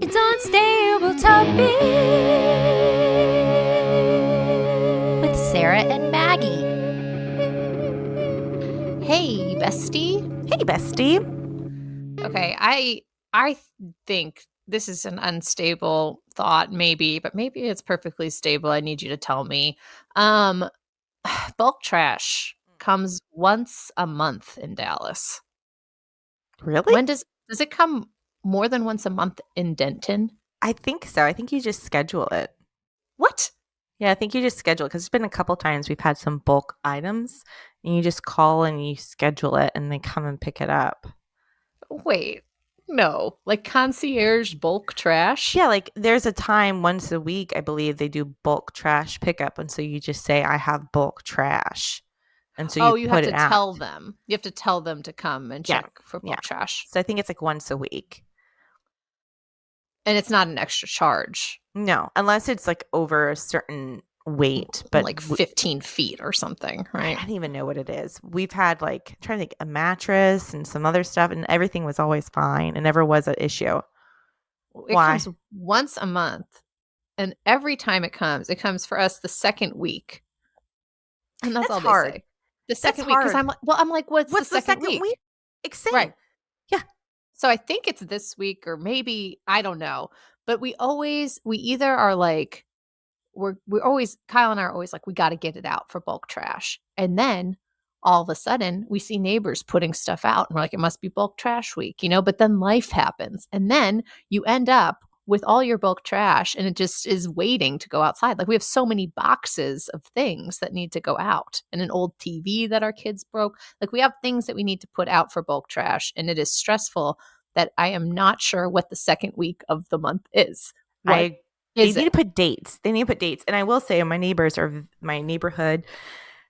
It's Unstable Topic with Sarah and Maggie. Hey, bestie. Hey, bestie. Okay, I think this is an unstable thought, maybe, but maybe it's perfectly stable. I need you to tell me. Bulk trash comes once a month in Dallas. Really? When does it come more than once a month in Denton? I think so. I think you just schedule it. What? Yeah, I think you just schedule it because it's been a couple times we've had some bulk items and you just call and you schedule it and they come and pick it up. Wait, no. Like concierge bulk trash? Yeah, like there's a time once a week, I believe they do bulk trash pickup. And so you just say, I have bulk trash. And so Oh, you you have put to it out. tell them. You have to tell them to come and Yeah, check for yeah. bulk trash. So I think it's like once a week. And it's not an extra charge. No, unless it's like over a certain weight, but like 15 feet or something, right? I don't even know what it is. We've had like, I'm trying to think, a mattress and some other stuff, and everything was always fine. It never was an issue. It Why? comes once a month. And every time it comes for us the second week. And that's all hard. they say. The second week. Because I'm like, what's the second week? Same. Right. Yeah. So I think it's this week or maybe, I don't know. But we either are like, we're always, Kyle and I are always like, we got to get it out for bulk trash. And then all of a sudden we see neighbors putting stuff out and we're like, it must be bulk trash week, but then life happens. And then you end up with all your bulk trash and it just is waiting to go outside. Like we have so many boxes of things that need to go out and an old TV that our kids broke. Like we have things that we need to put out for bulk trash. And it is stressful that I am not sure what the second week of the month is. They need to put dates. And I will say my neighbors are my neighborhood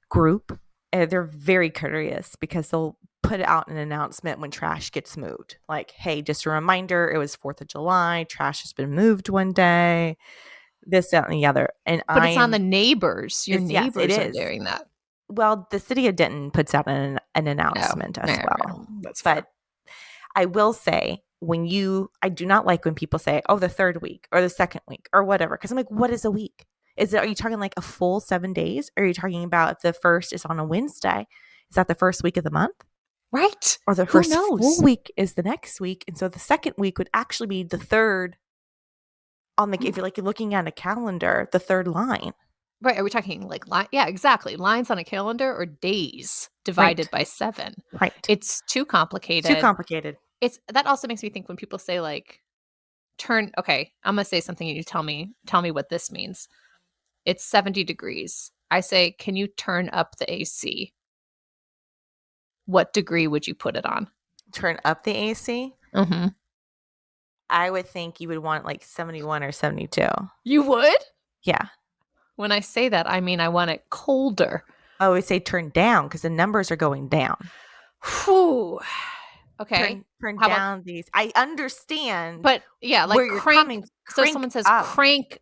group. They're very curious because they'll put out an announcement when trash gets moved. Like, hey, just a reminder, it was 4th of July. Trash has been moved one day. This, that, and the other. But it's on the neighbors. Your neighbors are doing that. Well, the city of Denton puts out an announcement as well. That's fair. But I will say, I do not like when people say, oh, the third week or the second week or whatever. Because I'm like, what is a week? Are you talking like a full 7 days? Or are you talking about if the first is on a Wednesday? Is that the first week of the month? Right. Or the first full week is the next week. And so the second week would actually be the third on the, if you're like looking at a calendar, the third line. Right. Are we talking like yeah, exactly. Lines on a calendar or days divided by 7. Right. It's too complicated. That also makes me think when people say like okay, I'm gonna say something and you tell me what this means. It's 70 degrees. I say, can you turn up the AC? What degree would you put it on? Turn up the AC? Mm-hmm. I would think you would want like 71 or 72. You would? Yeah. When I say that, I mean I want it colder. I would say turn down because the numbers are going down. Whew. Okay. Turn down these. I understand. But yeah, like where you're coming. So someone says crank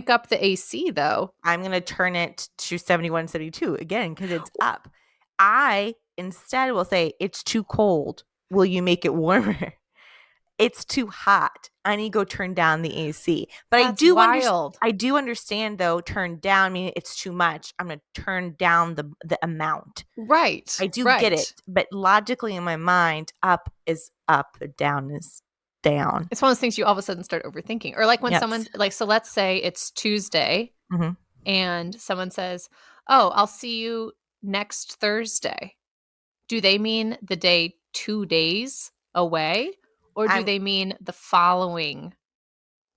up the AC though. I'm going to turn it to 71, 72 again because it's up. I instead will say it's too cold. Will you make it warmer? It's too hot. I need to go turn down the AC. But I do understand though, turn down meaning it's too much. I'm going to turn down the amount. Right. I do get it. But logically in my mind, up is up, down is down. It's one of those things you all of a sudden start overthinking. Or like when someone, like, so let's say it's Tuesday and someone says, oh, I'll see you next Thursday. Do they mean the day 2 days away? Or do they mean the following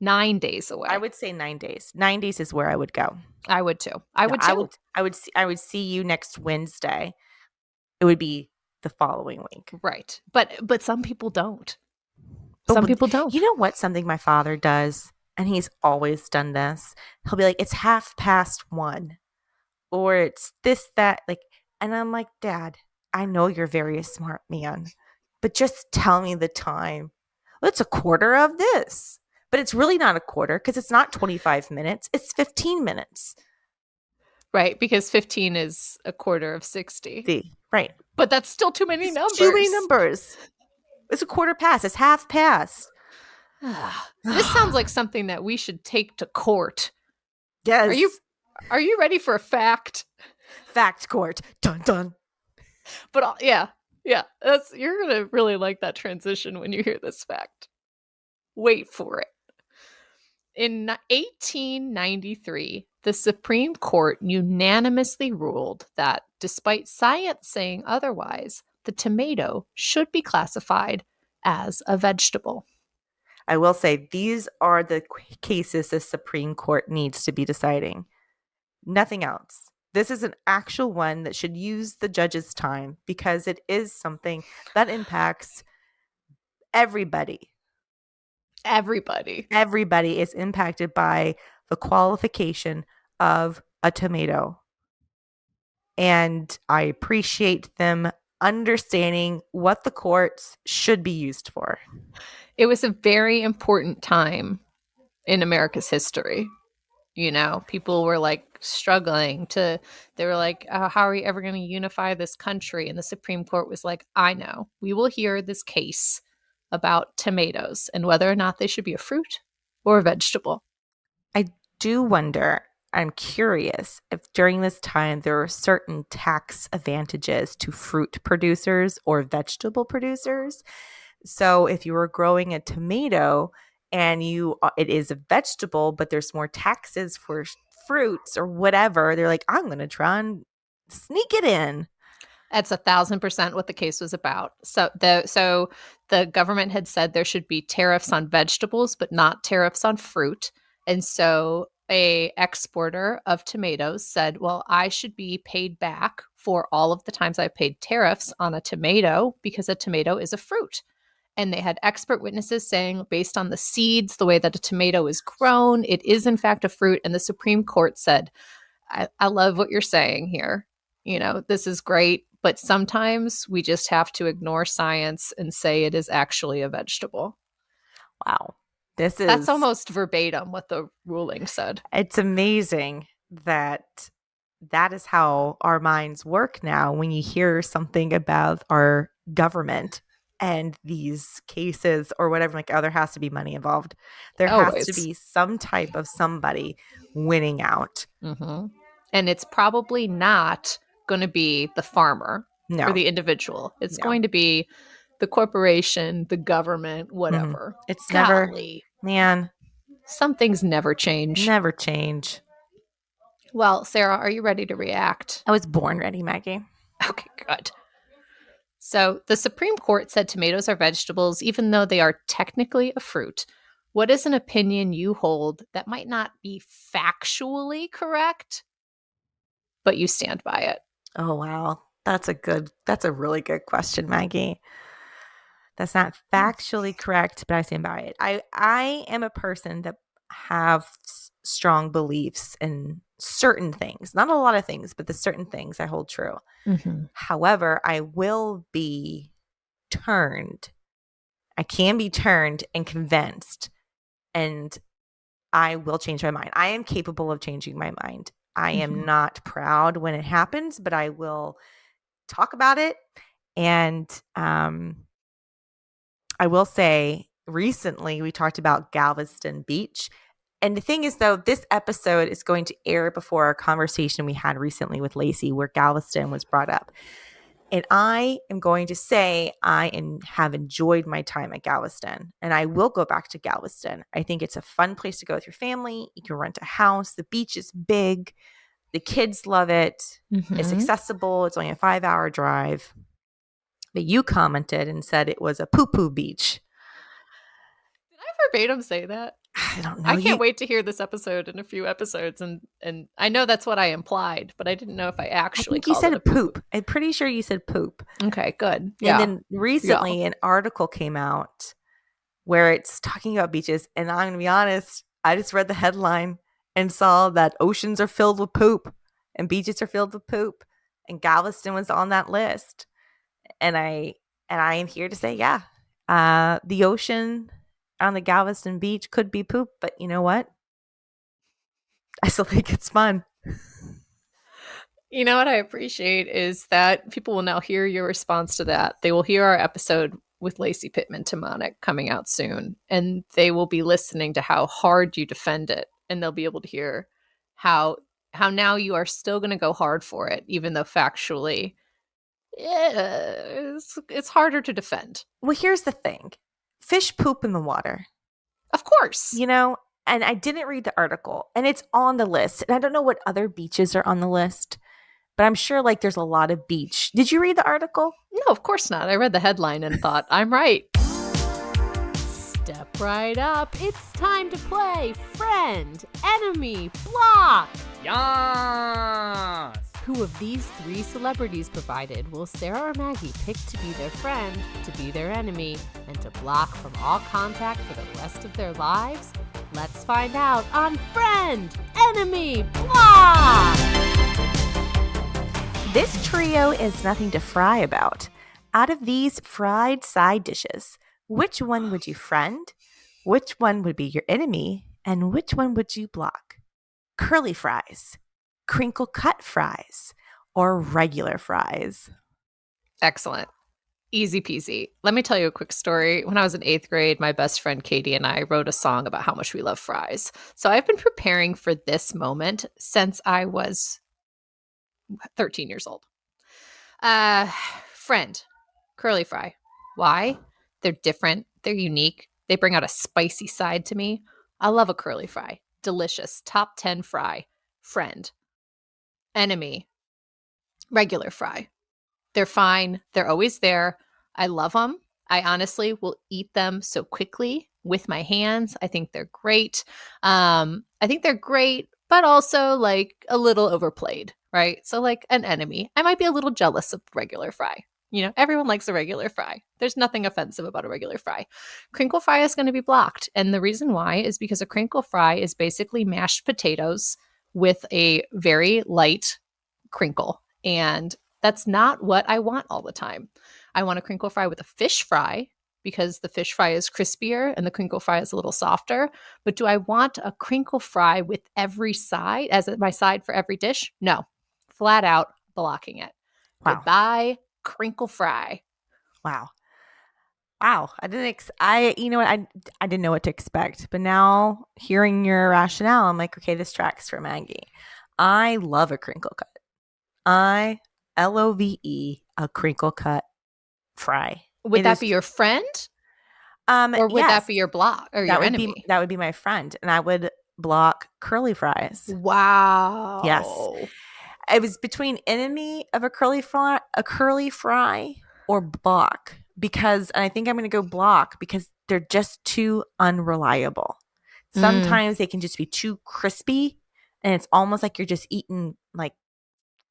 9 days away? I would say 9 days. 9 days is where I would go. I would too. I would see you next Wednesday. It would be the following week. Right. But some people don't. Some people don't. You know what? Something my father does, and he's always done this. He'll be like, it's 1:30, or it's this, that, like, and I'm like, Dad, I know you're a very smart man. But just tell me the time. Well, it's a quarter of this. But it's really not a quarter because it's not 25 minutes. It's 15 minutes. Right, because 15 is a quarter of 60. Right. But that's still too many numbers. Too many numbers. It's a quarter past. It's half past. This sounds like something that we should take to court. Are you Yes. are you ready for a fact? Fact court. Dun dun. But yeah, yeah, that's you're gonna really like that transition when you hear this fact. Wait for it. In 1893, the Supreme Court unanimously ruled that, despite science saying otherwise, the tomato should be classified as a vegetable. I will say these are the cases the Supreme Court needs to be deciding. Nothing else. This is an actual one that should use the judge's time because it is something that impacts everybody. Everybody. Everybody is impacted by the qualification of a tomato. And I appreciate them understanding what the courts should be used for. It was a very important time in America's history. You know, people were like struggling to, they were like, how are we ever going to unify this country? And the Supreme Court was like, I know, we will hear this case about tomatoes and whether or not they should be a fruit or a vegetable. I do wonder, I'm curious if during this time there are certain tax advantages to fruit producers or vegetable producers. So if you were growing a tomato and it is a vegetable, but there's more taxes for fruits or whatever, they're like, I'm going to try and sneak it in. That's 1,000% what the case was about. So the government had said there should be tariffs on vegetables, but not tariffs on fruit. And so a exporter of tomatoes said, well, I should be paid back for all of the times I paid tariffs on a tomato because a tomato is a fruit. And they had expert witnesses saying, based on the seeds, the way that a tomato is grown, it is in fact a fruit. And the Supreme Court said, I love what you're saying here. You know, this is great, but sometimes we just have to ignore science and say it is actually a vegetable. Wow. That's almost verbatim what the ruling said. It's amazing that that is how our minds work now when you hear something about our government and these cases or whatever, like, oh, there has to be money involved. There has to Always. be some type of somebody winning out. Mm-hmm. And it's probably not going to be the farmer or No, the individual. It's no. going to be the corporation, the government, Mm-hmm. whatever. It's never, Golly. man, Some things never change. never change. Well, Sarah, are you ready to react? I was born ready, Maggie. Okay, good. So the Supreme Court said tomatoes are vegetables, even though they are technically a fruit. What is an opinion you hold that might not be factually correct, but you stand by it? Oh, wow. That's a really good question, Maggie. That's not factually correct, but I stand by it. I am a person that have strong beliefs in certain things, not a lot of things, but the certain things I hold true. Mm-hmm. However, I will be turned. I can be turned and convinced, and I will change my mind. I am capable of changing my mind. I am not proud when it happens, but I will talk about it. And I will say recently we talked about Galveston Beach. And the thing is, though, this episode is going to air before our conversation we had recently with Lacey, where Galveston was brought up. And I am going to say have enjoyed my time at Galveston, and I will go back to Galveston. I think it's a fun place to go with your family. You can rent a house. The beach is big. The kids love it. Mm-hmm. It's accessible. It's only a 5-hour drive. But you commented and said it was a poo-poo beach. Did I verbatim say that? I don't know. I can't wait to hear this episode in a few episodes, and I know that's what I implied, but I didn't know if I actually think you called said it a poop. I'm pretty sure you said poop. Okay, good. Yeah. And then recently an article came out where it's talking about beaches, and I'm going to be honest, I just read the headline and saw that oceans are filled with poop and beaches are filled with poop, and Galveston was on that list. And I am here to say, yeah, the ocean on the Galveston beach could be poop, but you know what? I still think it's fun. You know what I appreciate is that people will now hear your response to that. They will hear our episode with Lacey Pittman Demonic coming out soon, and they will be listening to how hard you defend it, and they'll be able to hear how now you are still going to go hard for it, even though factually it's harder to defend. Well, here's the thing. Fish poop in the water. Of course. You know, and I didn't read the article, and it's on the list. And I don't know what other beaches are on the list, but I'm sure like there's a lot of beach. Did you read the article? No, of course not. I read the headline and thought, I'm right. Step right up. It's time to play Friend, Enemy, Block. Yes! Who of these three celebrities provided will Sarah or Maggie pick to be their friend, to be their enemy, and to block from all contact for the rest of their lives? Let's find out on Friend, Enemy, Block! This trio is nothing to fry about. Out of these fried side dishes, which one would you friend? Which one would be your enemy? And which one would you block? Curly fries, crinkle cut fries, or regular fries? Excellent. Easy peasy. Let me tell you a quick story. When I was in 8th grade, my best friend Katie and I wrote a song about how much we love fries. So I've been preparing for this moment since I was 13 years old. Friend, curly fry. Why? They're different. They're unique. They bring out a spicy side to me. I love a curly fry. Delicious. Top 10 fry. Friend. Enemy. Regular fry. They're fine. They're always there. I love them. I honestly will eat them so quickly with my hands. I think they're great. But also like a little overplayed, right? So like an enemy. I might be a little jealous of regular fry. You know, everyone likes a regular fry. There's nothing offensive about a regular fry. Crinkle fry is going to be blocked. And the reason why is because a crinkle fry is basically mashed potatoes with a very light crinkle. And that's not what I want all the time. I want a crinkle fry with a fish fry because the fish fry is crispier and the crinkle fry is a little softer. But do I want a crinkle fry with every side as my side for every dish? No. Flat out blocking it. Wow. Goodbye, crinkle fry. Wow. I didn't know what to expect, but now hearing your rationale, I'm like, okay, this tracks for Maggie. I love a crinkle cut. Love a crinkle cut fry. Would that be your friend? Or would that be your block or your enemy? That would be my friend, and I would block curly fries. Wow. Yes. It was between enemy of a curly fry or block, because and I think I'm going to go block because they're just too unreliable. Sometimes they can just be too crispy, and it's almost like you're just eating like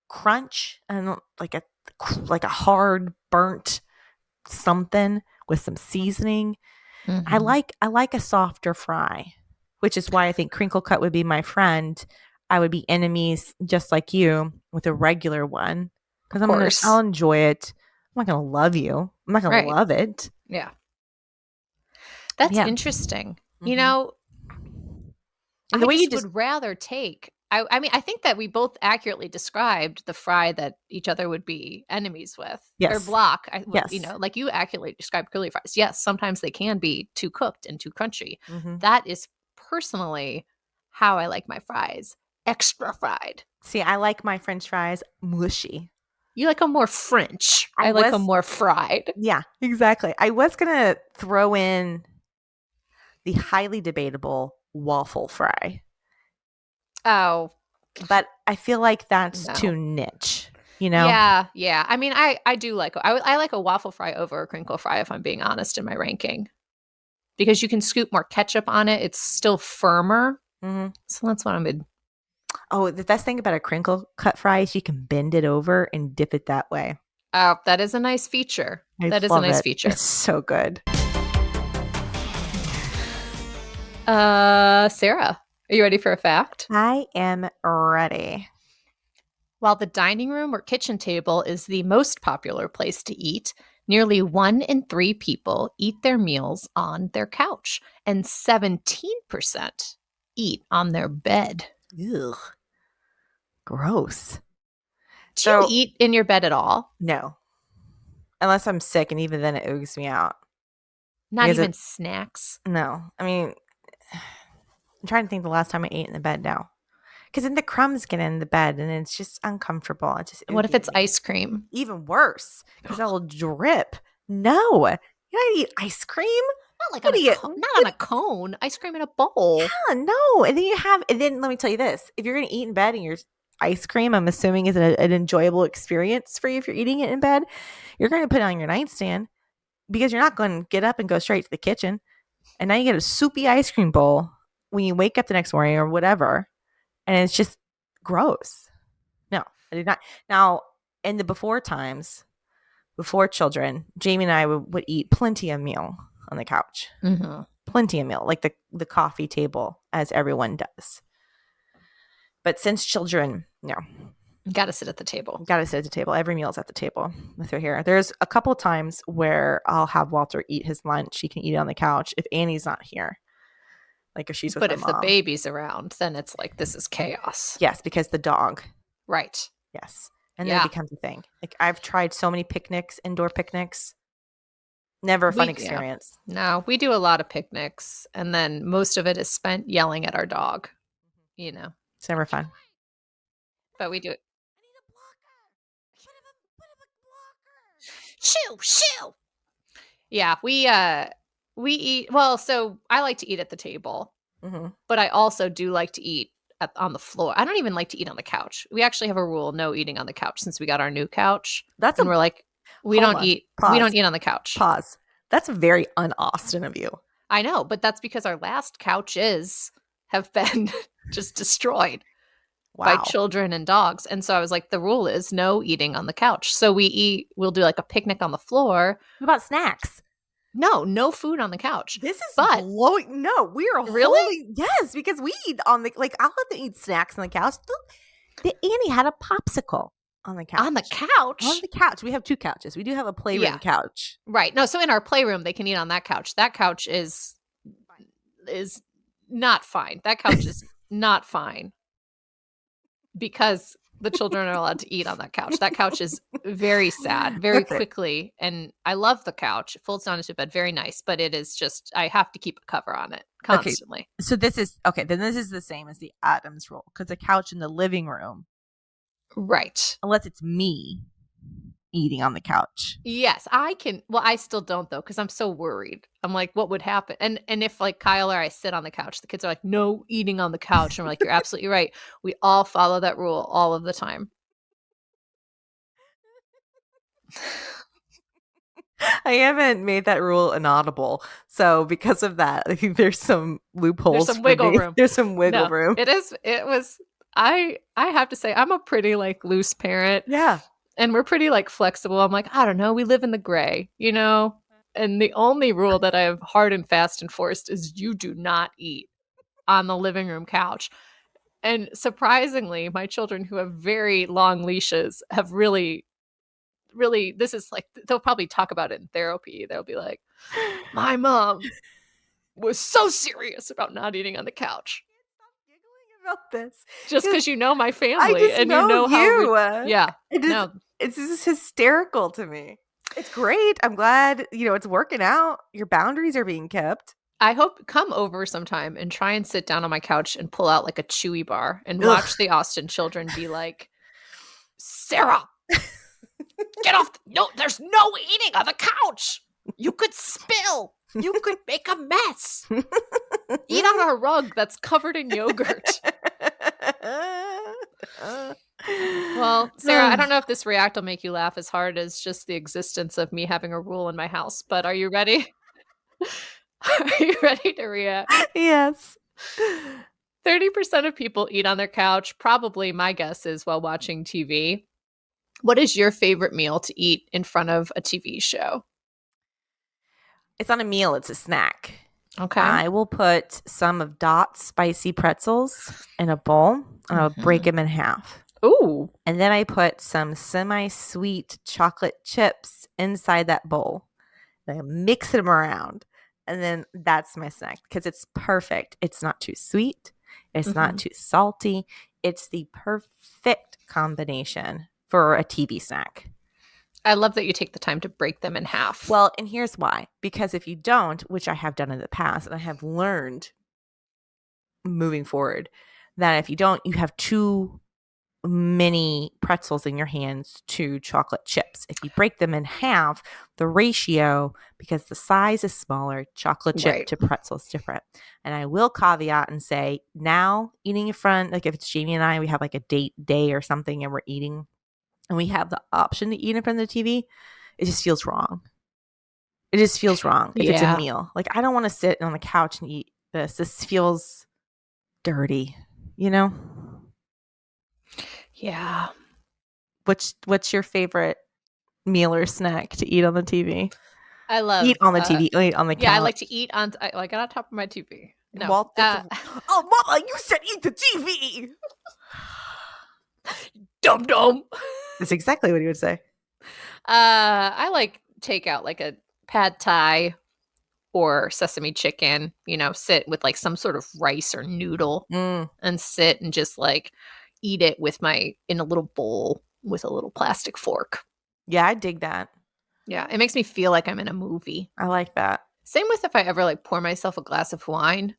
crunch and like a hard burnt something with some seasoning. Mm-hmm. I like a softer fry, which is why I think crinkle cut would be my friend. I would be enemies just like you with a regular one because I'll enjoy it. I'm not gonna love you. I'm not gonna love it. Yeah, that's interesting. Mm-hmm. You know, and the way you would rather take. I mean, I think that we both accurately described the fry that each other would be enemies with, or block. Yes. You know, like you accurately described curly fries. Yes, sometimes they can be too cooked and too crunchy. Mm-hmm. That is personally how I like my fries. Extra fried. See, I like my French fries mushy. You like them more French. I like them more fried. Yeah, exactly. I was going to throw in the highly debatable waffle fry. Oh. But I feel like that's too niche, you know? Yeah. I mean, I do like I like a waffle fry over a crinkle fry, if I'm being honest, in my ranking. Because you can scoop more ketchup on it. It's still firmer. Mm-hmm. So that's what I'm in. Oh, the best thing about a crinkle cut fry is you can bend it over and dip it that way. Oh, that is a nice feature. Feature. It's so good. Sarah, are you ready for a fact? I am ready. While the dining room or kitchen table is the most popular place to eat, nearly 1 in 3 people eat their meals on their couch, and 17% eat on their bed. Ugh. Gross. Do you eat in your bed at all? No. unless I'm sick, and even then it oogs me out. Not Because even snacks. No. I mean, I'm trying to think the last time I ate in the bed now. Because then the crumbs get in the bed and it's just uncomfortable. It's just What if oogy it's to me. ice cream? Even worse, because that'll drip. No. You don't eat ice cream. Not like What on do a you- not on a cone. Ice cream in a bowl. Yeah, no. And then let me tell you this. If you're going to eat in bed and your ice cream, I'm assuming is an enjoyable experience for you if you're eating it in bed, you're going to put it on your nightstand because you're not going to get up and go straight to the kitchen. And now you get a soupy ice cream bowl when you wake up the next morning or whatever. And it's just gross. No, I did not. Now, in the before times, before children, Jamie and I would eat plenty of meal on the couch. Mm-hmm. Plenty of meal, like the coffee table, as everyone does. But since children, no. Got to sit at the table. Got to sit at the table. Every meal's at the table if they're here. There's a couple times where I'll have Walter eat his lunch. He can eat it on the couch if Annie's not here. Like if she's with But my if mom. the baby's around, then it's like, this is chaos. Yes, because the dog. Right. Yes. And then it becomes a thing. Like I've tried so many picnics, indoor picnics. Never a fun experience. No, we do a lot of picnics. And then most of it is spent yelling at our dog. You know. It's never fun. But we do it. Shoo, shoo. Yeah, we eat. Well, so I like to eat at the table, but I also do like to eat on the floor. I don't even like to eat on the couch. We actually have a rule: no eating on the couch since we got our new couch. We're like, we don't eat on the couch. Pause. That's very un-Austin of you. I know, but that's because our last couches have been just destroyed. By children and dogs. And so I was like, the rule is no eating on the couch. So we'll do like a picnic on the floor. What about snacks? No food on the couch. This is blowing. No, we are really? Yes, because we eat on the, like, I'll let them eat snacks on the couch. Annie had a popsicle on the couch. On the couch? On the couch. We have two couches. We do have a playroom couch. Right. No, so in our playroom, they can eat on that couch. That couch is not fine. That couch is not fine. Because the children are allowed to eat on that couch. That couch is very sad, very quickly. And I love the couch. It folds down into bed, very nice. But it is just, I have to keep a cover on it constantly. Okay. So this is, then this is the same as the Adams rule. Because the couch in the living room. Right. Unless it's me eating on the couch. Yes, I can. Well, I still don't though, because I'm so worried. I'm like, what would happen? And if like Kyle or I sit on the couch, the kids are like, no eating on the couch. And we're like, you're absolutely right. We all follow that rule all of the time. I haven't made that rule inaudible. So because of that, I think there's some loopholes. There's some wiggle room. There's some wiggle room. I have to say, I'm a pretty like loose parent. Yeah. And we're pretty like flexible. I'm like, I don't know. We live in the gray, you know? And the only rule that I have hard and fast enforced is you do not eat on the living room couch. And surprisingly, my children who have very long leashes have really, this is like, they'll probably talk about it in therapy. They'll be like, my mom was so serious about not eating on the couch. About this. Just because you know my family. I just and know you know you. Yeah. It's just hysterical to me. It's great. I'm glad, it's working out. Your boundaries are being kept. I hope come over sometime and try and sit down on my couch and pull out like a Chewy bar and watch the Austin children be like, Sarah, get off. No, there's no eating on the couch. You could spill. You could make a mess. Eat on a rug that's covered in yogurt. Well, Sarah, I don't know if this react will make you laugh as hard as just the existence of me having a rule in my house, but are you ready? Are you ready to react? Yes. 30% of people eat on their couch. Probably my guess is while watching TV. What is your favorite meal to eat in front of a TV show? It's not a meal. It's a snack. Okay. I will put some of Dot's spicy pretzels in a bowl and I'll break them in half. Ooh. And then I put some semi-sweet chocolate chips inside that bowl. And I mix them around. And then that's my snack because it's perfect. It's not too sweet. It's not too salty. It's the perfect combination for a TV snack. I love that you take the time to break them in half. Well, and here's why. Because if you don't, which I have done in the past, and I have learned moving forward, that if you don't, you have too many pretzels in your hands to chocolate chips. If you break them in half, the ratio, because the size is smaller, chocolate chip Right. to pretzel is different. And I will caveat and say, now eating in front, like if it's Jamie and I, we have like a date day or something and we're eating and we have the option to eat in front of the TV, it just feels wrong. It just feels wrong if it's a Yeah. meal. Like, I don't want to sit on the couch and eat this. This feels dirty, you know? Yeah. What's your favorite meal or snack to eat on the TV? I love Eat on the TV. Eat on the couch. Yeah, I like to eat on like on top of my TV. No. Well, oh, Mama, you said eat the TV. Dum dum. That's exactly what he would say. I like takeout, like a pad thai or sesame chicken, sit with like some sort of rice or noodle and sit and just like eat it in a little bowl with a little plastic fork. Yeah, I dig that. Yeah, it makes me feel like I'm in a movie. I like that. Same with if I ever like pour myself a glass of wine,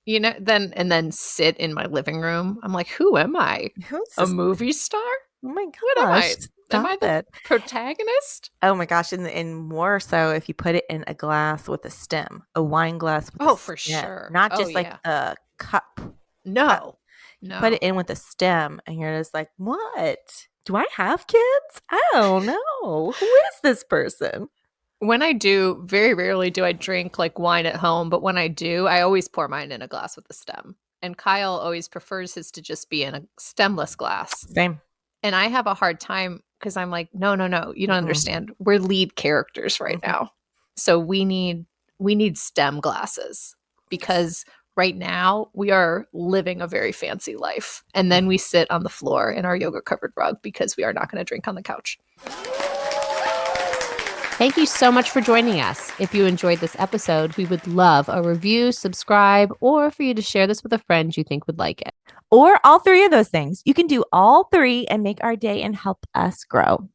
then sit in my living room. I'm like, who am I? Who's A this? movie star? Oh my gosh. What am I? Am I Stop the it. protagonist? Oh my gosh. And more so if you put it in a glass with a stem, a wine glass with a for stem. sure. Not just like a cup. No. Put it in with a stem and you're just like, what? Do I have kids? I don't know. Who is this person? When I do, very rarely do I drink like wine at home, but when I do, I always pour mine in a glass with a stem. And Kyle always prefers his to just be in a stemless glass. Same. And I have a hard time because I'm like, no, you don't understand. We're lead characters right now. So we need stem glasses because right now we are living a very fancy life. And then we sit on the floor in our yoga covered rug because we are not going to drink on the couch. Thank you so much for joining us. If you enjoyed this episode, we would love a review, subscribe, or for you to share this with a friend you think would like it. Or all three of those things. You can do all three and make our day and help us grow.